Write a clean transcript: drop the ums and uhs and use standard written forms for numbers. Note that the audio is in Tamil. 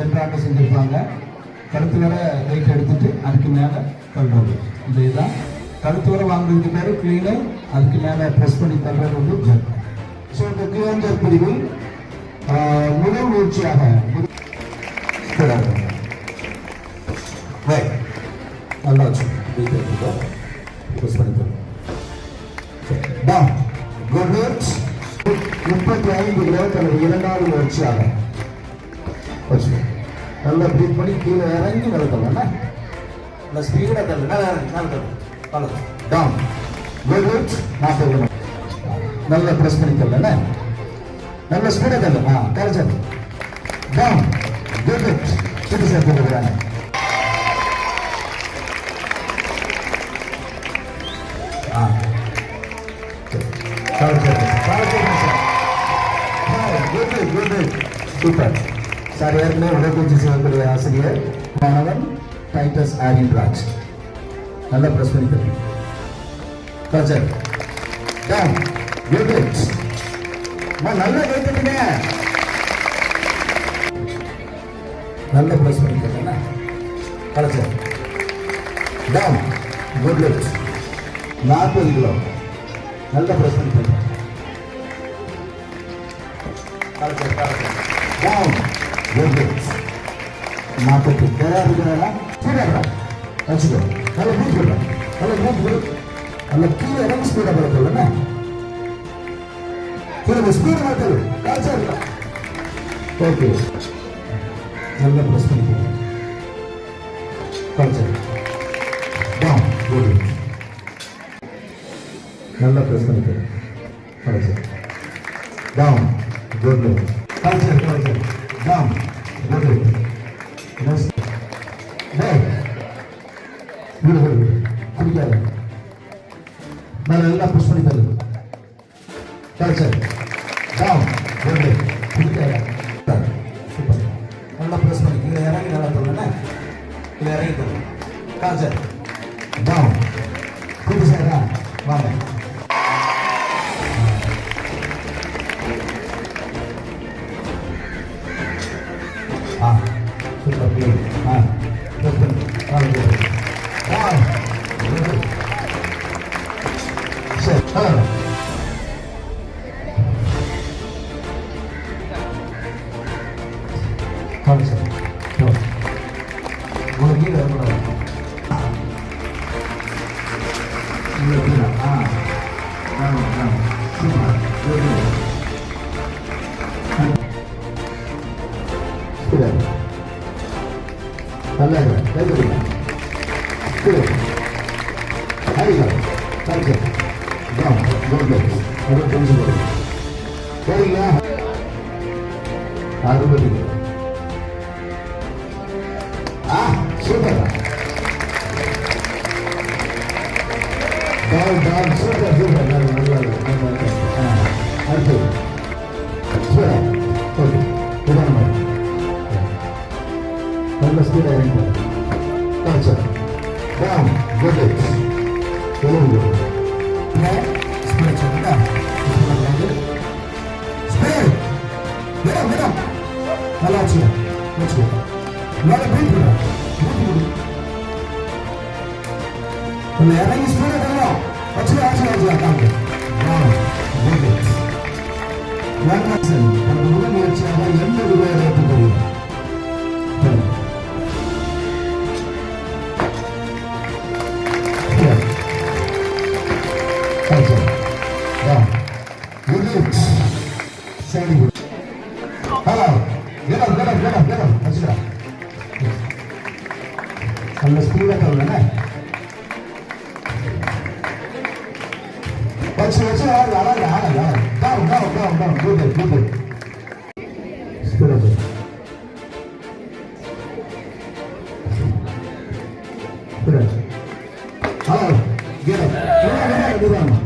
சென்றாக செஞ்சுருப்பாங்க. கழுத்து வர லைட் எடுத்துட்டு அதுக்கு மேலே தள்ளுறது. இந்த இதுதான் கழுத்து வர வாங்குறதுக்கு பேர் கிளீனர். அதுக்கு மேலே ப்ரெஸ் பண்ணி தள்ளுறது வந்து ஜெட். ஸோ இந்த கிளீனர் பிரிவில் முதல் முயற்சியாக நல்லா வச்சு ப்ரெஸ் பண்ணி தள்ளும். 35 கிலோமீட்டர் இரண்டாவது முயற்சியாக வச்சு நல்லா ப்ரீத் பண்ணி கீழே இறங்கி நடத்தலாம். நல்லா ஸ்பீடாக தள்ளு. நல்லா இறங்கி நல்லா தள்ளு. டவுன். Good good. 40 நல்லா ப்ரெஸ் பண்ணி தள்ளு. நல்ல ஸ்பீடாக தள்ளு. கரெக்டாக டவுன். Good good. சுற்றி சேர்த்து கொடுக்குறாங்க. Super sir. ஏற்கனவே உடற்பயிற்சி செய்யக்கூடிய ஆசிரியர் மாணவன் டைட்டஸ் ஆரியன்ராஜ். நல்லா பிரஸ் பண்ணிக்கிறேன். நல்லா கேட்டுங்க. நல்லா பிரஸ் பண்ணிக்கிறேன். கலச்சர் டவுன். Good lift. 40 கிலோ நல்லா பிரஸ் பண்ணிக்கிறேன். Down. Good legs. 40. There. Let's go. Hello, good. Hello, good. Hello, key and speed up. Hello, speed up. That's it. Okay. Hello, prosperity. Culture. Down. Good. Hello, prosperity. Culture. Down. Good look. Culture. Down. Good look. Next. Back. Good. Together. Nalla push panni thallu. Culture. Down. Good look. Together. Super. Nalla press panni. Kila irangi nalla thallu na. Kila irangi thallu. Culture. Down. Kudu sara. Vaanga. Hello, get up.